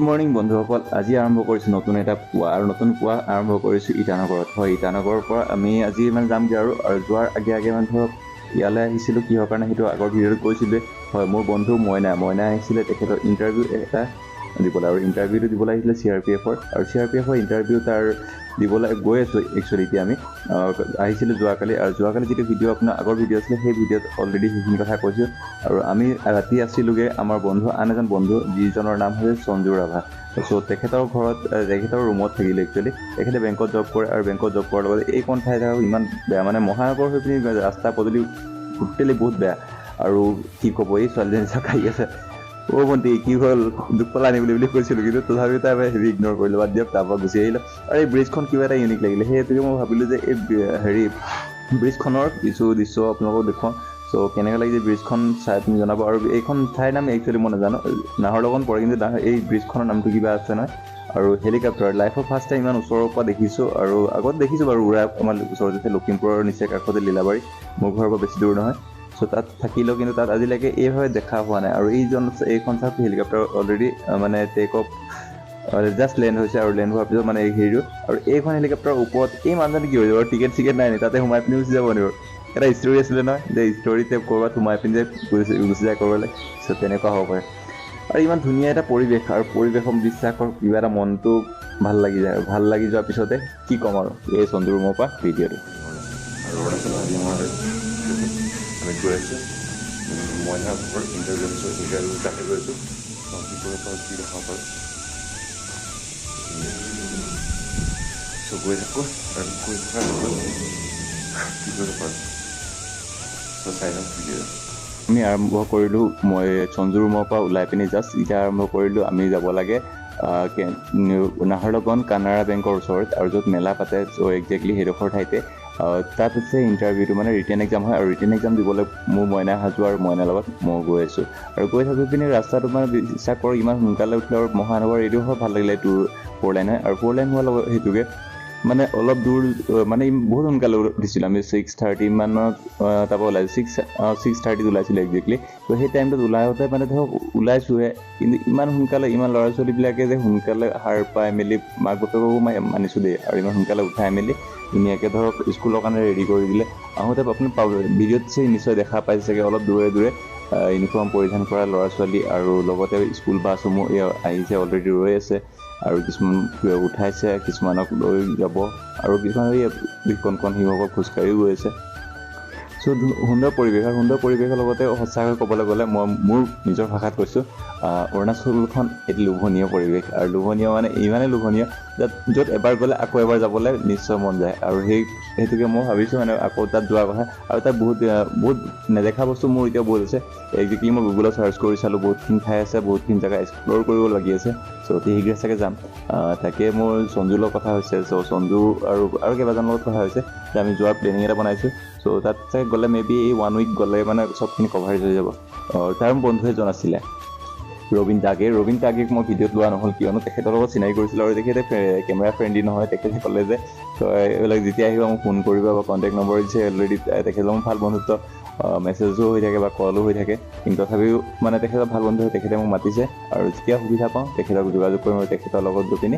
Morning বন্ধুসকল, আজি আৰম্ভ কৰিছোঁ নতুন এটা পুৱা আৰু নতুন পুৱা আৰম্ভ কৰিছোঁ ইটানগৰত। হয়, ইটানগৰৰ পৰা আমি আজি যামগৈ আৰু যোৱাৰ আগে ধৰক ইয়ালৈ আহিছিলোঁ কিহৰ কাৰণে সেইটো আগৰ ভিডিঅ'ত কৈছিলোঁ। হয়, মোৰ বন্ধু মইনা আহিছিলে, তেখেতৰ ইণ্টাৰভিউ এটা দিবলৈ, আৰু ইণ্টাৰভিউটো দিবলৈ আহিছিলে CRPF-ৰ, আৰু CRPF-ৰ ইণ্টাৰভিউ তাৰ দিবলৈ গৈ আছোঁ। একচুৱেলি এতিয়া আমি আহিছিলোঁ যোৱাকালি, আৰু যোৱাকালি যিটো ভিডিঅ' আপোনাৰ আগৰ ভিডিঅ' আছিলে সেই ভিডিঅ'ত অলৰেডি সেইখিনি কথা কৈছোঁ। আৰু আমি ৰাতি আছিলোঁগৈ আমাৰ বন্ধু, আন এজন বন্ধু যিজনৰ নাম হৈছে সঞ্জু ৰাভা। চ' তেখেতৰ ঘৰত, তেখেতৰ ৰুমত থাকিলে। একচুৱেলি তেখেতে বেংকত জব কৰে, আৰু বেংকত জব কৰাৰ লগতে এইকণ ঠাই ইমান বেয়া, মানে মহানগৰ হৈ পিনি ৰাস্তা পদূলি টোটেলি বহুত বেয়া। আৰু কি ক'ব, এই ছোৱালীজনী চাই আছে, ভণ্টি কি হ'ল, দুখ পালা আনি বুলি কৈছিলোঁ, কিন্তু তথাপিও তাই হেৰি ইগন'ৰ কৰিলোঁ, বাদ দিয়ক, তাৰপৰা গুচি আহিলোঁ। আৰু এই ব্ৰিজখন কিবা এটা ইউনিক লাগিলে, সেইটোকে মই ভাবিলোঁ যে এই ব্ৰিজখনৰ কিছু দৃশ্য আপোনালোকক দেখুৱাওঁ। চ' কেনেকৈ লাগিছে ব্ৰিজখন চাই তুমি জনাব। আৰু এইখন ঠাইৰ নাম একচুৱেলি মই নাজানো, নাহৰ লগত পৰে, কিন্তু এই ব্ৰিজখনৰ নামটো কিবা আছে নহয়। আৰু হেলিকপ্টাৰ লাইফৰ ফাৰ্ষ্ট টাইম ইমান ওচৰৰ পৰা দেখিছোঁ, আৰু আগত দেখিছোঁ বাৰু উৰা, আমাৰ ওচৰতে লখিমপুৰৰ নিচেই কাষতে লীলাবাৰী, মোৰ ঘৰৰ পৰা বেছি দূৰ নহয়। চ' তাত থাকিলেও কিন্তু তাত আজিলৈকে এইভাৱে দেখা হোৱা নাই। আৰু এইখন চাওক, হেলিকপ্টাৰ অলৰেডি মানে টেক অফ জাষ্ট লেণ্ড হৈছে, আৰু লেণ্ড হোৱাৰ পিছত মানে এই হেৰিটো, আৰু এইখন হেলিকপ্টাৰৰ ওপৰত এই মানুহজনী কি হৈ যাব, টিকেট নাই নি, তাতে সোমাই পিনি গুচি যাব নিব। এটা ষ্টৰি আছিলে নহয়, যে ষ্টৰিতে ক'ৰবাত সোমাই পিনি যে গুচি যায় ক'ৰবালৈ। চ' তেনেকুৱা হ'ব পাৰে। আৰু ইমান ধুনীয়া এটা পৰিৱেশ, আৰু পৰিৱেশৰ বিশ্বাসৰ কিবা এটা মনটো ভাল লাগি যায়, আৰু ভাল লাগি যোৱাৰ পিছতে কি ক'ম আৰু এই সঞ্জু ৰুমৰ পৰা ভিডিঅ'টো। আমি গৈ আছোঁ মইনা ঘৰৰ ইণ্টাৰভিউ তাতে গৈ আছোঁ, কি কৰিব পাৰোঁ, কি দেখাব পাৰোঁ। চ' গৈ থাকোঁ, আৰু গৈ থকাৰ কি কৰিব পাৰোঁ, চ' চাই লওঁ ভিডিঅ'। আমি আৰম্ভ কৰিলোঁ, মই সঞ্জু ৰুমৰ পৰা ওলাই পিনি জাষ্ট এতিয়া আৰম্ভ কৰিলোঁ। আমি যাব লাগে নাহৰলগুন কানাড়া বেংকৰ ওচৰত, আৰু য'ত মেলা পাতে, চ' একজেক্টলি সেইডোখৰ ঠাইতে তাত হৈছে ইণ্টাৰভিউটো, মানে ৰিটেন এক্সাম হয়। আৰু ৰিটেন এক্সাম দিবলৈ মোৰ মইনা সাজু আৰু মইনাৰ লগত মই গৈ আছোঁ। আৰু গৈ থাকি পিনি ৰাস্তাটো মানে বিশ্বাস কৰোঁ ইমান সোনকালে উঠিলে, আৰু মহানগৰ এইটো হয় ভাল লাগিলে, 4 লাইন হয়। আৰু 4 লাইন হোৱাৰ লগত সেইটোকে মানে অলপ দূৰ, মানে বহুত সোনকালে উঠিছিলোঁ আমি। 6:30 মানত তাৰপৰা ওলাইছোঁ, 6:30 ওলাইছিলোঁ একজেক্টলি। ত' সেই টাইমটোত ওলাই আহোঁতে মানে ধৰক ওলাইছোঁহে, কিন্তু ইমান সোনকালে, ইমান ল'ৰা ছোৱালীবিলাকে যে সোনকালে সাৰ পাই মেলি, মাক বাপেককো মানিছোঁ দেই, আৰু ইমান সোনকালে উঠাই মেলি ধুনীয়াকৈ ধৰক স্কুলৰ কাৰণে ৰেডি কৰি দিলে। আহোঁতে আপুনি ভিডিঅ'ত নিশ্চয় দেখা পাইছে চাগে, অলপ দূৰে দূৰে ইউনিফৰ্ম পৰিধান কৰা ল'ৰা ছোৱালী, আৰু লগতে স্কুল বাছসমূহ আহিছে, অলৰেডি ৰৈ আছে। আৰু কিছুমান উঠাইছে, কিছুমানক লৈ যাব, আৰু কিছুমান কণ শিশুসকল খোজকাঢ়িও গৈ আছে। চ' সুন্দৰ পৰিৱেশ, আৰু সুন্দৰ পৰিৱেশৰ লগতে সঁচাকৈ ক'বলৈ গ'লে মই মোৰ নিজৰ ভাষাত কৈছোঁ, অৰুণাচলখন এটি লোভনীয় পৰিৱেশ। আৰু লোভনীয় মানে ইমানেই লোভনীয় য'ত এবাৰ গ'লে আকৌ এবাৰ যাবলৈ নিশ্চয় মন যায়। আৰু সেইটোকে মই ভাবিছোঁ মানে আকৌ তাত যোৱাৰ কথা। আৰু তাত বহুত নেদেখা বস্তু মোৰ এতিয়া বহুত আছে। একজেক্টলি মই গুগলত চাৰ্চ কৰি চালোঁ, বহুতখিনি ঠাই আছে, বহুতখিনি জেগা এক্সপ্ল'ৰ কৰিব লাগি আছে। চ' অতি শীঘ্ৰে চাগে যাম। তাকে মোৰ সঞ্জুৰ লগত কথা হৈছে, চ' সঞ্জু আৰু কেইবাজনৰ লগত কথা হৈছে যে আমি যোৱাৰ প্লেনিং এটা বনাইছোঁ। চ' তাত চাগে গ'লে মেবি এই 1 উইক গ'লে মানে চবখিনি কভাৰেজ হৈ যাব। তাৰ বন্ধু এজন আছিলে ৰবীন তাগেক মই ভিডিঅ'ত লোৱা নহ'ল, কিয়নো তেখেতৰ লগত চিনাকি কৰিছিলোঁ, আৰু তেখেতে কেমেৰা ফ্ৰেণ্ডলি নহয়। তেখেতে ক'লে যে এইবিলাক যেতিয়া আহিবা মোক ফোন কৰিবা, বা কণ্টেক্ট নম্বৰ দিছে অলৰেডি। তেখেতৰ ভাল বন্ধুত্ব, মেছেজো হৈ থাকে বা কলো হৈ থাকে, কিন্তু তথাপিও মানে তেখেতৰ ভাল বন্ধু হয়। তেখেতে মোক মাতিছে, আৰু যেতিয়া সুবিধা পাওঁ তেখেতক যোগাযোগ কৰিম, আৰু তেখেতৰ লগত গৈ পিনি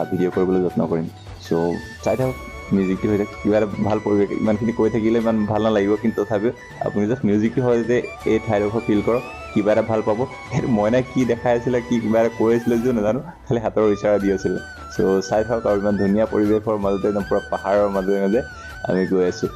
ভিডিঅ' কৰিবলৈ যত্ন কৰিম। চ' চাই থাকক, মিউজিকটো হৈ থাকে, কিবা এটা ভাল পৰিৱেশ। ইমানখিনি কৈ থাকিলে ইমান ভাল নালাগিব, কিন্তু তথাপিও আপুনি জাষ্ট মিউজিকটো হয় যে এই ঠাইডোখৰ ফিল কৰক, কিবা এটা ভাল পাব। সেইটো মইনাই কি দেখাই আছিলে, কিবা এটা কৈ আছিলে যদিও নাজানো, খালি হাতৰ ইচাৰা দি আছিলে। চ' চাই থাকক, আৰু ইমান ধুনীয়া পৰিৱেশৰ মাজতে, একদম পূৰা পাহাৰৰ মাজে মাজে আমি গৈ আছোঁ।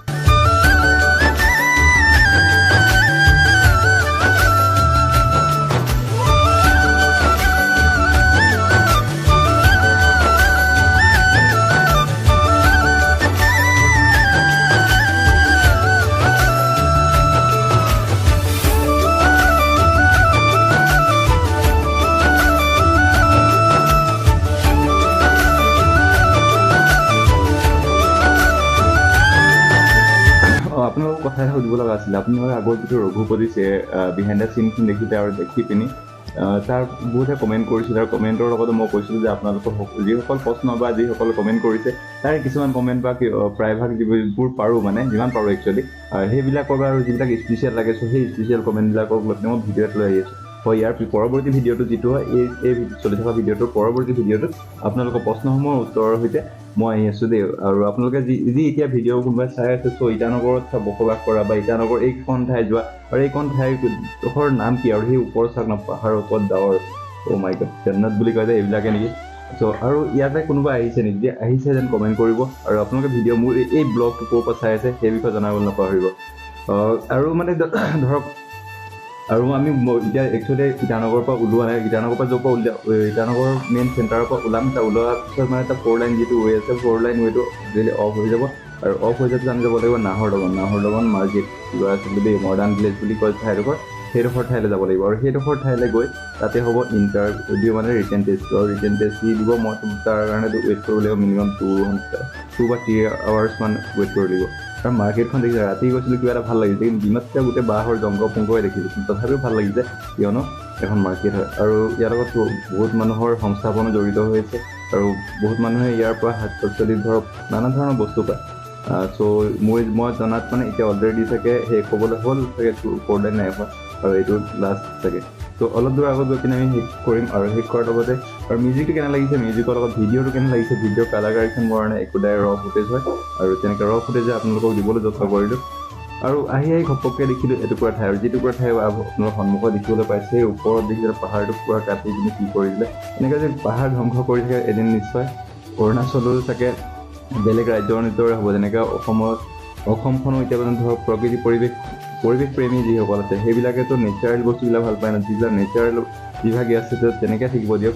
আপোনালোকক কথা এটা সুধিব লগা আছিলে। আপোনালোকৰ আগৰ যিটো ৰঘুপতি বিহাইণ্ড দ্য চিনখিনি দেখিলে, আৰু দেখি পিনি তাৰ বহুতে কমেণ্ট কৰিছিল, আৰু কমেণ্টৰ লগতে মই কৈছিলোঁ যে আপোনালোকৰ যিসকল প্ৰশ্ন বা যিসকলে কমেণ্ট কৰিছে, তাৰে কিছুমান কমেণ্ট বা প্ৰায়ভাগ যিবোৰ পাৰোঁ, মানে যিমান পাৰোঁ একচুৱেলি সেইবিলাকৰ, আৰু যিবিলাক স্পেচিয়েল লাগে, চ' সেই স্পেচিয়েল কমেণ্টবিলাকক লৈ মই ভিডিঅ'ত লৈ আহি আছোঁ। হয় ইয়াৰ পৰৱৰ্তী ভিডিঅ'টো যিটো হয় এই চলি থকা ভিডিঅ'টোৰ পৰৱৰ্তী ভিডিঅ'টোত আপোনালোকৰ প্ৰশ্নসমূহৰ উত্তৰৰ সৈতে মই আহি আছোঁ দেই। আৰু আপোনালোকে যি এতিয়া ভিডিঅ' কোনোবাই চাই আছে ইটানগৰত বসবাস কৰা বা ইটানগৰ এইখন ঠাই যোৱা আৰু এইখন ঠাইৰ নাম কি আৰু সেই ওপৰত চাওক না পাহাৰৰ ওপৰত ডাৱৰ মাই গড জান্নাত বুলি কয় যে এইবিলাকে নেকি। আৰু ইয়াতে কোনোবা আহিছে নেকি, যে আহিছে যেন কমেণ্ট কৰিব। আৰু আপোনালোকে ভিডিঅ' মোৰ এই ব্লগটো ক'ৰ পৰা চাই আছে সেই বিষয়ে জনাবলৈ নাপাহৰিব। আৰু মানে ধৰক আৰু আমি এতিয়া একচুৱেলি ইটানগৰৰ পৰা ওলোৱা নাই, ইটানগৰৰ পৰা য'ৰ পৰা ইটানগৰ মেইন চেণ্টাৰৰ পৰা ওলাম, ওলোৱাৰ পিছত মানে এটা 4 লাইন যিটো ৱে আছে 4 লাইন ৱেটো যদি অফ হৈ যাব আৰু অফ হৈ যোৱাৰ পিছত আমি যাব লাগিব নাহৰদগন মাৰ্কেট কিবা আছিল দেই মডাৰ্ণ ভিলেজ বুলি কয় সেইডোখৰ ঠাইলৈ যাব লাগিব। আৰু সেইডোখৰ ঠাইলৈ গৈ তাতে হ'ব ইণ্টাৰভিউ মানে ৰিটেন টেষ্ট। আৰু ৰিটেন টেষ্ট দি দিব, মই তাৰ কাৰণে ৱেইট কৰিব লাগিব মিনিমাম 2 বা 3 আৱাৰ্ছ মান ৱেইট কৰিব লাগিব। আৰু মাৰ্কেটখন দেখিছে, ৰাতি গৈছিলোঁ কিবা এটা ভাল লাগিছে, কিন্তু দিনতকৈ গোটেই বাঁহৰ জংঘল দেখিছোঁ, তথাপিও ভাল লাগিছে কিয়নো এখন মাৰ্কেট হয়। আৰু ইয়াৰ লগত বহুত মানুহৰ সংস্থাপনো জড়িত হৈ আছে আৰু বহুত মানুহে ইয়াৰ পৰা শাক পাচলি ধৰক নানা ধৰণৰ বস্তু পায়। মই জনাত মানে এতিয়া অলৰেডি চাগে সেই ক'বলৈ হ'ল চাগে 4 লাইন নাই হোৱা আৰু এইটো লাষ্ট চাগে। অলপ দূৰ আগত গৈ কিনে আমি শেষ কৰিম। আৰু শেষ কৰাৰ লগতে আৰু মিউজিকটো কেনে লাগিছে, মিউজিকৰ লগত ভিডিঅ'টো কেনে লাগিছে, ভিডিঅ'ৰ কালাৰ কাৰেকশ্যন কাৰণে একোদাই ৰ ফুটেজ হয় আৰু তেনেকৈ ৰ ফুটেজ আপোনালোকক দিবলৈ যত্ন কৰিলোঁ। আৰু আহি ঘপককৈ দেখিলোঁ এটুকুৰা ঠাই, আৰু যিটুকুৰা ঠাই আপোনালোকৰ সন্মুখত দেখিবলৈ পাইছে সেই ওপৰত দেখিলে পাহাৰটো পুৰা কাটি পিনি কি কৰি দিলে। এনেকৈ যদি পাহাৰ ধ্বংস কৰি থাকে এদিন নিশ্চয় অৰুণাচলৰো চাগে বেলেগ ৰাজ্যৰ নিতৰে হ'ব। যেনেকৈ অসমখনো এতিয়া মানে ধৰক প্ৰকৃতি পৰিৱেশ প্ৰেমী যিসকল আছে সেইবিলাকেতো নেচাৰেল বস্তুবিলাক ভাল পায় ন, যিবিলাক নেচাৰেল যিভাগে আছে তেনেকৈ থাকিব দিয়ক।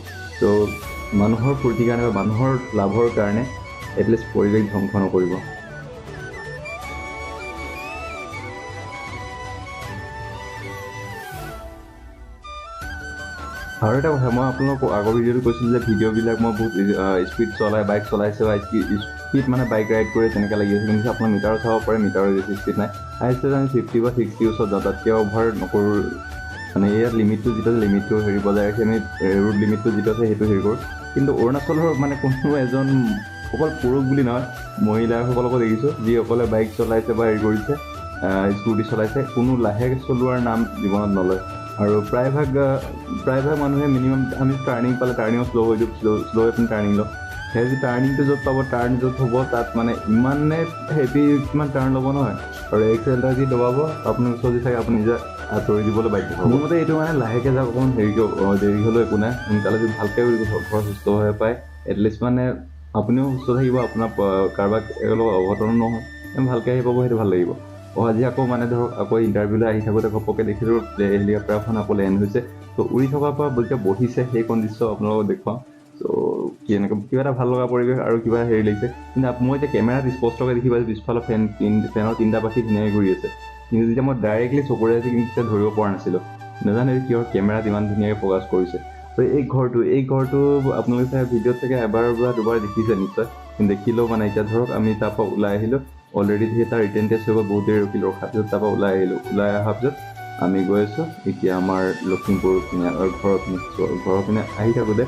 মানুহৰ ফূৰ্তিৰ কাৰণে বা মানুহৰ লাভৰ কাৰণে এটলিষ্ট পৰিৱেশ ধ্বংস নকৰিব। আৰু এটা কথা, মই আপোনালোকক আগৰ ভিডিঅ'টো কৈছিলোঁ যে ভিডিঅ'বিলাক মই বহুত স্পীড বাইক চলাইছে বা স্পীড মানে বাইক ৰাইড কৰি তেনেকৈ লাগি আছে, কিন্তু আপোনাৰ মিটাৰত চাব পাৰে, মিটাৰৰ বেছি স্পীড নাই। হাইষ্ট আমি 50 বা 60 ওচৰত যাওঁ, তাতকৈ অভাৰ নকৰোঁ। মানে ইয়াত লিমিটটো যিটো আছে লিমিটটো বজাই ৰাখি আমি ৰোড লিমিটটো যিটো আছে সেইটো কৰোঁ। কিন্তু অৰুণাচলৰ মানে কোনো এজন অকল পুৰুষ বুলি নহয়, মহিলাসকলকো দেখিছোঁ যিসকলে বাইক চলাইছে বা কৰিছে, স্কুটি চলাইছে, কোনো লাহে চলোৱাৰ নাম জীৱনত নলয়। আৰু প্ৰায়ভাগ মানুহে মিনিমাম আমি টাৰ্ণিং পালে টাৰ্ণিঙত শ্ল' হৈ দিওঁ, শ্ল' হৈ পিনি টাৰ্ণিং লওঁ। সেই যি টাৰ্ণিংটো য'ত পাব, টাৰ্ণ য'ত হ'ব তাত মানে ইমানে হেভি কিমান টাৰ্ণ ল'ব নহয়। আৰু এক্সেলটা যি দবাব আপোনাৰ ওচৰত চাগে আপুনি নিজে আঁতৰি দিবলৈ বাধ্য হ'ব। মোৰ মতে এইটো মানে লাহেকৈ যাওক, অকণমান দেৰি হ'লেও একো নাই, সোনকালে যদি ভালকৈ ঘৰ সুস্থ হৈ পায় এটলিষ্ট মানে আপুনিও সুস্থ থাকিব, আপোনাৰ কাৰোবাক লগত অঘটনো নহয়, ভালকৈ আহি পাব, সেইটো ভাল লাগিব। আজি আকৌ মানে ধৰক আকৌ ইণ্টাৰভিউলৈ আহি থাকোঁতে ঘপককৈ দেখিলোঁ হেলিকপ্টাৰখন আকৌ লেণ্ড হৈছে। উৰি থকাৰ পৰা যেতিয়া বহিছে সেইখন দৃশ্য আপোনালোকক দেখুৱাওঁ। এনেকৈ কিবা এটা ভাল লগা পৰিৱেশ আৰু কিবা হেৰি লাগিছে। কিন্তু মই এতিয়া কেমেৰাত স্পষ্টকৈ দেখি পাইছোঁ পিছফালৰ ফেনৰ 3টা পাখি ধুনীয়াকৈ ঘূৰি আছে, কিন্তু যেতিয়া মই ডাইৰেক্টলি চকুৰে আছে কিন্তু তেতিয়া ধৰিব পৰা নাছিলোঁ। নাজানো কিহৰ কেমেৰাত ইমান ধুনীয়াকৈ ফ'কাছ কৰিছে। এই ঘৰটো আপোনালোকে চাগে ভিডিঅ'ত চাগে এবাৰ বা দুবাৰ দেখিছে নিশ্চয়, কিন্তু দেখিলেও মানে এতিয়া ধৰক আমি তাৰ পৰা ওলাই আহিলোঁ, অলৰেডি তাৰ ৰিটেন টেষ্ট হৈ গ'ল, বহুত দেৰি ৰখাৰ পিছত তাৰ পৰা ওলাই আহিলোঁ। ওলাই অহাৰ পিছত আমি গৈ আছোঁ এতিয়া আমাৰ লখিমপুৰ পিনে আৰু ঘৰৰ পিনে আহি থাকোঁতে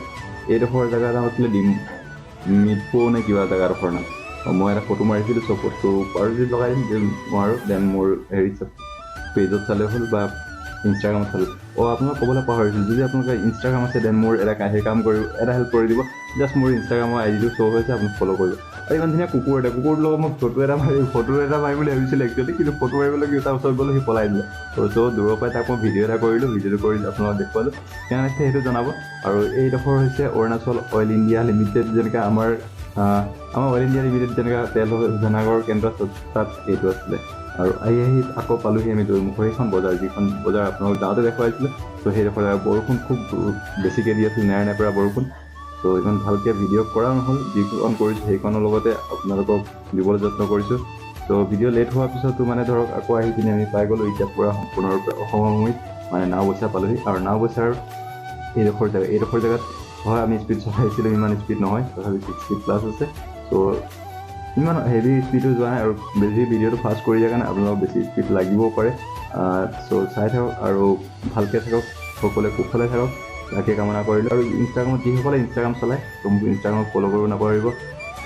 এইডোখৰ জেগাৰ নাম আছিলে মিটপো নে কিবা জেগাডোখৰ নাম। মই এটা ফটো মাৰিছিলোঁ, ফটো আৰু যদি লগাই দিম নোৱাৰোঁ, দেন মোৰ পেজত চালে হ'ল বা ইনষ্টাগ্ৰামত চালোঁ। আপোনাক ক'বলৈ পাহৰিছিলোঁ, যদি আপোনালোকৰ ইনষ্টাগ্ৰাম আছে দেন মোৰ এটা হেল্প কৰি দিব। জাষ্ট মোৰ ইনষ্টাগ্ৰামৰ আইডিটো শ্ব' হৈছে, আপুনি ফ'ল' কৰিব। আৰু ইমান ধুনীয়া কুকুৰটোৰ লগত মই ফটো এটা মাৰিম বুলি ভাবিছিলোঁ একচুৱেলি, কিন্তু ফটো মাৰিবলৈ তাৰ ওচৰত গ'লোঁ, সি পলাই দিলে। দূৰৰ পৰাই তাক মই ভিডিঅ' এটা কৰিলোঁ, ভিডিঅ'টো কৰি আপোনালোকক দেখুৱালোঁ, কেনে লাগিছে সেইটো জনাব। আৰু এইডোখৰ হৈছে অৰুণাচল অইল ইণ্ডিয়া লিমিটেড, যেনেকৈ আমাৰ অইল ইণ্ডিয়া লিমিটেড যেনেকৈ তেল ইটানগৰ কেন্দ্ৰ তাত এইটো আছিলে। আৰু আহি আকৌ পালোঁহি আমি দৈমুখৰ সেইখন বজাৰ, যিখন বজাৰ আপোনালোক যাওঁতে দেখুৱাইছিলোঁ। সেইডোখৰ বৰষুণ খুব বেছিকৈ দি আছিল, নেৰা বৰষুণ। ইমান ভালকৈ ভিডিঅ' কৰা নহ'ল, যিখন কৰিছোঁ সেইখনৰ লগতে আপোনালোকক দিবলৈ যত্ন কৰিছোঁ। ভিডিঅ' লেট হোৱাৰ পিছতো মানে ধৰক আকৌ আহি পিনি আমি পাই গ'লোঁ এতিয়া পূৰা সম্পূৰ্ণৰূপে অসমভূমিত, মানে নাওবৈচা পালোঁহি। আৰু নাওবৈচাৰ এইডোখৰ জেগাত হয় আমি স্পীড চলাইছিলোঁ, ইমান স্পীড নহয়, তথাপি 60+ আছে। ইমান হেভি স্পীডো যোৱা নাই, আৰু বেছি ভিডিঅ'টো ফাষ্ট কৰি দিয়াৰ কাৰণে আপোনালোকক বেছি স্পীড লাগিবও পাৰে। চাই থাকক আৰু ভালকৈ থাকক, সকলোৱে কুশলে থাকক, তাকে কামনা কৰিলোঁ। আৰু ইনষ্টাগ্ৰামত যিসকলে ইনষ্টাগ্ৰাম চলায় মোক ইনষ্টাগ্ৰামত ফ'ল' কৰিব নাপাহৰিব,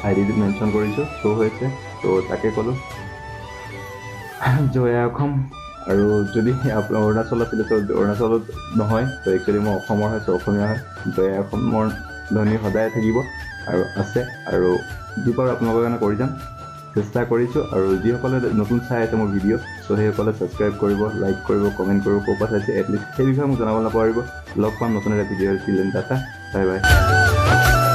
আইডিটো মেনশ্যন কৰিছোঁ, শ্ব' হৈছে। তাকে ক'লোঁ, জয় অসম। আৰু যদি আপোনাৰ অৰুণাচল আছিলে তো অৰুণাচলত নহয় তো একচুৱেলি মই অসমৰ হয় অসমীয়া হয় তো অসমৰ ধ্বনি সদায় থাকিব আৰু আছে আৰু যি পাৰোঁ আপোনালোকৰ কাৰণে কৰি যাম চেষ্টা কৰিছোঁ আৰু যিসকলে নতুন চাই আছে মোৰ ভিডিঅ' চ' সেইসকলে ছাবস্ক্ৰাইব কৰিব লাইক কৰিব কমেণ্ট কৰিব ক'ৰ পৰা চাইছে এটলিষ্ট সেই বিষয়ে মোক জনাব নাপাহৰিব লগ পাম নতুন এটা ভিডিঅ' চিলেন ডাটা বাই বাই